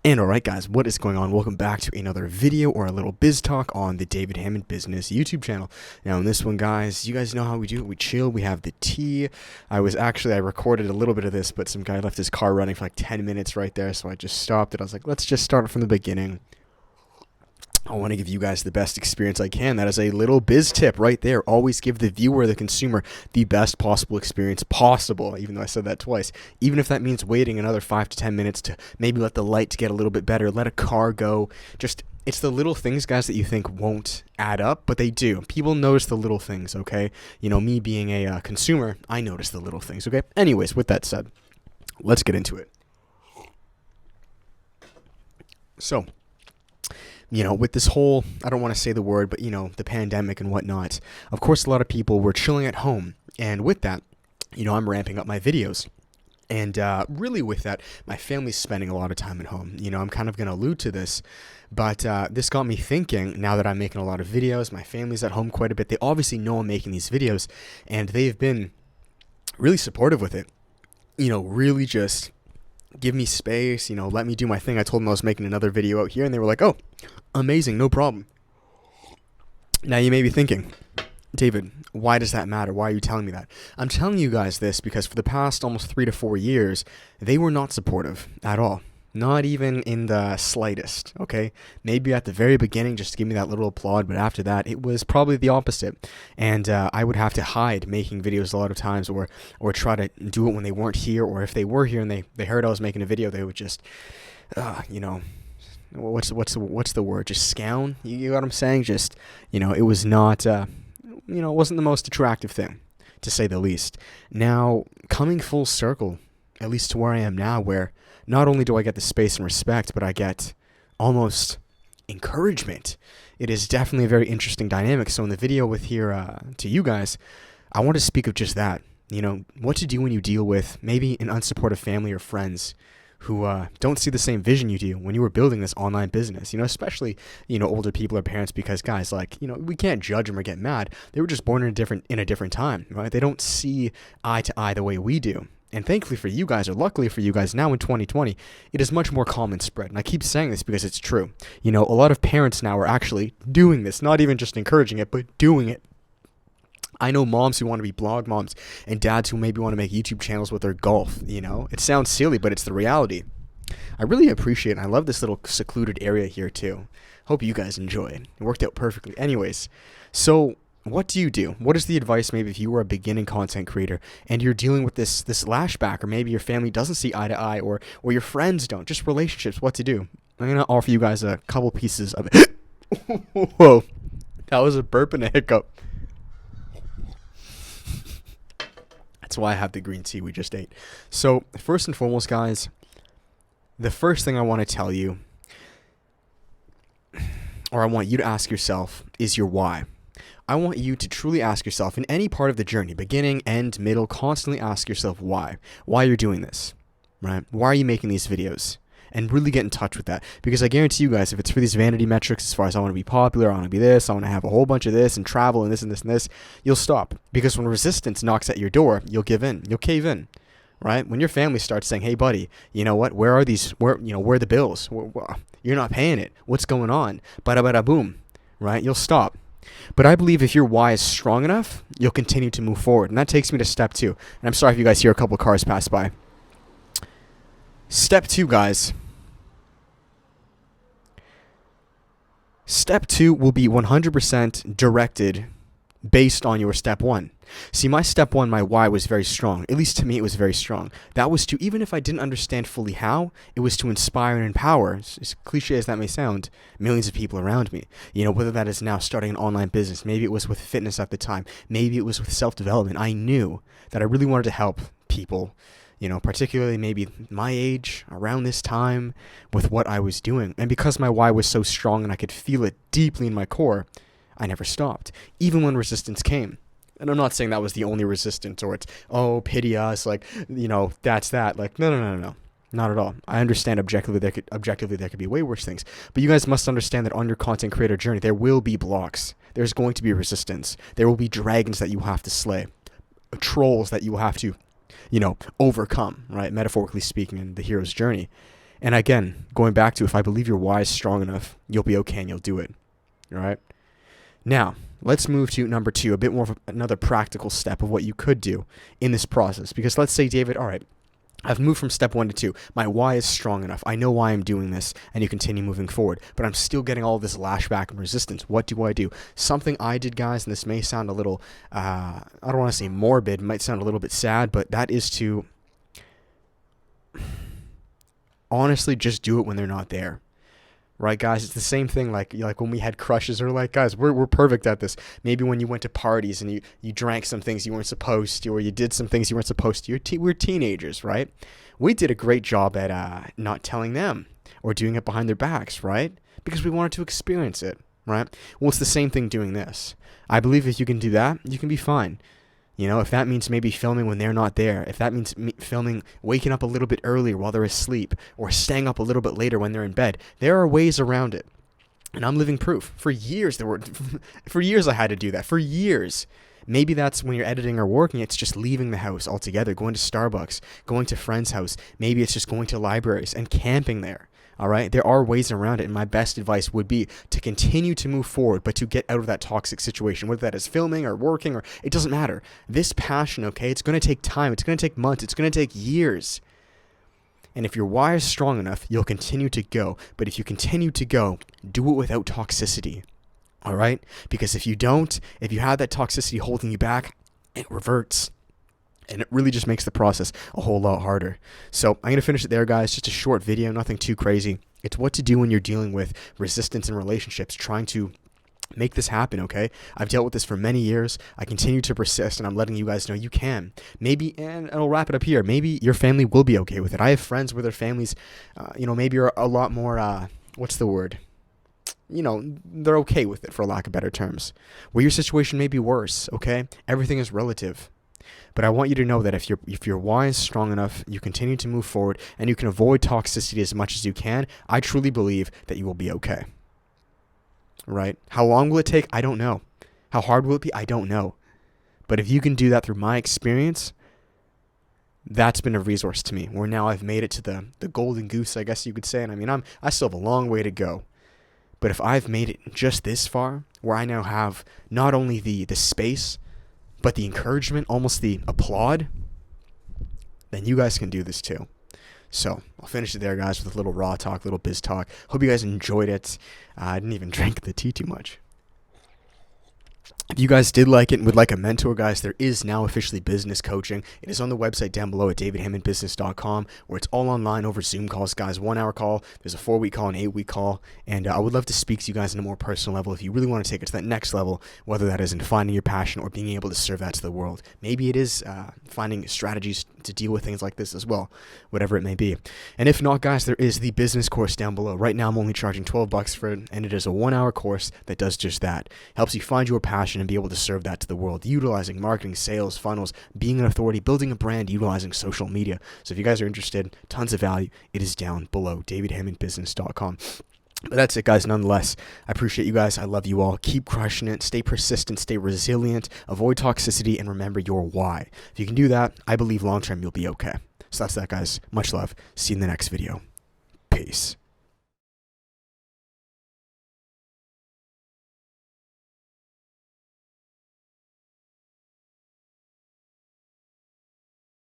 And alright guys, what is going on? Welcome back to another video or a little biz talk on the David Hammond Business YouTube channel. Now in this one guys, you guys know how we do it. We chill, we have the tea. I recorded a little bit of this, but some guy left his car running for like 10 minutes right there, so I just stopped it. I was like, let's just start from the beginning. I want to give you guys the best experience I can. That is a little biz tip right there. Always give the viewer, the consumer, the best possible experience possible, even though I said that twice. Even if that means waiting another 5 to 10 minutes to maybe let the light get a little bit better, let a car go. It's the little things, guys, that you think won't add up, but they do. People notice the little things, okay? You know, me being a consumer, I notice the little things, okay? Anyways, with that said, let's get into it. So, you know, with this whole, I don't want to say the word, but, you know, the pandemic and whatnot, of course, a lot of people were chilling at home. And with that, you know, I'm ramping up my videos. And really with that, my family's spending a lot of time at home. You know, I'm kind of going to allude to this, but this got me thinking, now that I'm making a lot of videos, my family's at home quite a bit. They obviously know I'm making these videos, and they've been really supportive with it. You know, really just give me space, you know, let me do my thing. I told them I was making another video out here, and they were like, oh, amazing, no problem. Now you may be thinking, David, why does that matter? Why are you telling me that? I'm telling you guys this because for the past almost 3 to 4 years, they were not supportive at all. Not even in the slightest, okay? Maybe at the very beginning, just to give me that little applaud, but after that, it was probably the opposite. And I would have to hide making videos a lot of times, or try to do it when they weren't here, or if they were here and they heard I was making a video, they would just, you know, what's the word? Just scown? You know what I'm saying? Just, you know, it was not, you know, it wasn't the most attractive thing, to say the least. Now, coming full circle, at least to where I am now, where not only do I get the space and respect, but I get almost encouragement. It is definitely a very interesting dynamic. So in the video with here to you guys, I want to speak of just that. You know, what to do when you deal with maybe an unsupportive family or friends who don't see the same vision you do when you were building this online business, you know, especially, you know, older people or parents, because guys, like, you know, we can't judge them or get mad. They were just born in a different time, right? They don't see eye to eye the way we do. And thankfully for you guys, or luckily for you guys, now in 2020, it is much more common spread. And I keep saying this because it's true. You know, a lot of parents now are actually doing this, not even just encouraging it, but doing it. I know moms who want to be blog moms and dads who maybe want to make YouTube channels with their golf, you know. It sounds silly, but it's the reality. I really appreciate it. I love this little secluded area here too. Hope you guys enjoy it. It worked out perfectly. Anyways, so what do you do? What is the advice maybe if you were a beginning content creator and you're dealing with this lashback, or maybe your family doesn't see eye to eye, or your friends don't, just relationships, what to do? I'm going to offer you guys a couple pieces of it. Whoa, that was a burp and a hiccup. That's why I have the green tea we just ate. So first and foremost, guys, the first thing I want to tell you, or I want you to ask yourself, is your why. I want you to truly ask yourself in any part of the journey, beginning, end, middle, constantly ask yourself why. Why you're doing this, right? Why are you making these videos? And really get in touch with that. Because I guarantee you guys, if it's for these vanity metrics, as far as I want to be popular, I want to be this, I want to have a whole bunch of this and travel and this and this and this, you'll stop. Because when resistance knocks at your door, you'll give in. You'll cave in, right? When your family starts saying, hey buddy, you know what? Where are the bills? You're not paying it. What's going on? Bada bada boom, right? You'll stop. But I believe if your why is strong enough, you'll continue to move forward. And that takes me to step 2. And I'm sorry if you guys hear a couple of cars pass by. Step 2, guys. Step 2 will be 100% directed based on your step 1. See, my step 1, my why was very strong. At least to me, it was very strong. That was to, even if I didn't understand fully how, it was to inspire and empower, as cliche as that may sound, millions of people around me. You know, whether that is now starting an online business, maybe it was with fitness at the time, maybe it was with self-development. I knew that I really wanted to help people, you know, particularly maybe my age, around this time, with what I was doing. And because my why was so strong and I could feel it deeply in my core, I never stopped, even when resistance came. And I'm not saying that was the only resistance, or it's, oh, pity us, like, you know, that's that. Like, no. Not at all. I understand objectively there could be way worse things. But you guys must understand that on your content creator journey, there will be blocks. There's going to be resistance. There will be dragons that you have to slay, trolls that you will have to, you know, overcome, right? Metaphorically speaking, in the hero's journey. And again, going back to, if I believe your why is strong enough, you'll be okay and you'll do it. All right? Now, let's move to number 2, a bit more of another practical step of what you could do in this process. Because let's say, David, all right, I've moved from step 1 to 2. My why is strong enough. I know why I'm doing this, and you continue moving forward. But I'm still getting all this lashback and resistance. What do I do? Something I did, guys, and this may sound a little, I don't want to say morbid, it might sound a little bit sad, but that is to honestly just do it when they're not there. Right, guys? It's the same thing like when we had crushes, or like, guys, we're perfect at this. Maybe when you went to parties and you drank some things you weren't supposed to, or you did some things you weren't supposed to. We're teenagers, right? We did a great job at not telling them or doing it behind their backs, right? Because we wanted to experience it, right? Well, it's the same thing doing this. I believe if you can do that, you can be fine. You know, if that means maybe filming when they're not there, if that means filming, waking up a little bit earlier while they're asleep, or staying up a little bit later when they're in bed, there are ways around it. And I'm living proof. For years I had to do that. For years. Maybe that's when you're editing or working, it's just leaving the house altogether, going to Starbucks, going to friend's house. Maybe it's just going to libraries and camping there. All right, there are ways around it, and my best advice would be to continue to move forward, but to get out of that toxic situation, whether that is filming or working, or it doesn't matter. This passion, okay, it's going to take time, it's going to take months, it's going to take years. And if your why is strong enough, you'll continue to go. But if you continue to go, do it without toxicity. All right, because if you don't, if you have that toxicity holding you back, it reverts. And it really just makes the process a whole lot harder. So I'm going to finish it there, guys. Just a short video, nothing too crazy. It's what to do when you're dealing with resistance in relationships, trying to make this happen, okay? I've dealt with this for many years. I continue to persist, and I'm letting you guys know you can. Maybe, and I'll wrap it up here, maybe your family will be okay with it. I have friends where their families, maybe are a lot more, what's the word? They're okay with it, for lack of better terms. Where your situation may be worse, okay? Everything is relative. But I want you to know that if your why is strong enough, you continue to move forward, and you can avoid toxicity as much as you can, I truly believe that you will be okay. Right? How long will it take? I don't know. How hard will it be? I don't know. But if you can do that through my experience, that's been a resource to me, where now I've made it to the golden goose, I guess you could say. And I mean, I still have a long way to go. But if I've made it just this far, where I now have not only the space, but the encouragement, almost the applaud, then you guys can do this too. So I'll finish it there, guys, with a little raw talk, little biz talk. Hope you guys enjoyed it. I didn't even drink the tea too much. If you guys did like it and would like a mentor, guys, there is now officially business coaching. It is on the website down below at davidhammondbusiness.com, where it's all online over Zoom calls, guys. 1 hour call. There's a 4-week call, an 8-week call. And I would love to speak to you guys on a more personal level if you really want to take it to that next level, whether that is in finding your passion or being able to serve that to the world. Maybe it is finding strategies to deal with things like this as well, whatever it may be. And if not, guys, there is the business course down below. Right now, I'm only charging $12 for it, and it is a 1-hour course that does just that. Helps you find your passion and be able to serve that to the world, utilizing marketing, sales, funnels, being an authority, building a brand, utilizing social media. So if you guys are interested, tons of value, it is down below, davidhammondbusiness.com. But that's it, guys. Nonetheless, I appreciate you guys. I love you all. Keep crushing it. Stay persistent. Stay resilient. Avoid toxicity, and remember your why. If you can do that, I believe long-term you'll be okay. So that's that, guys. Much love. See you in the next video. Peace.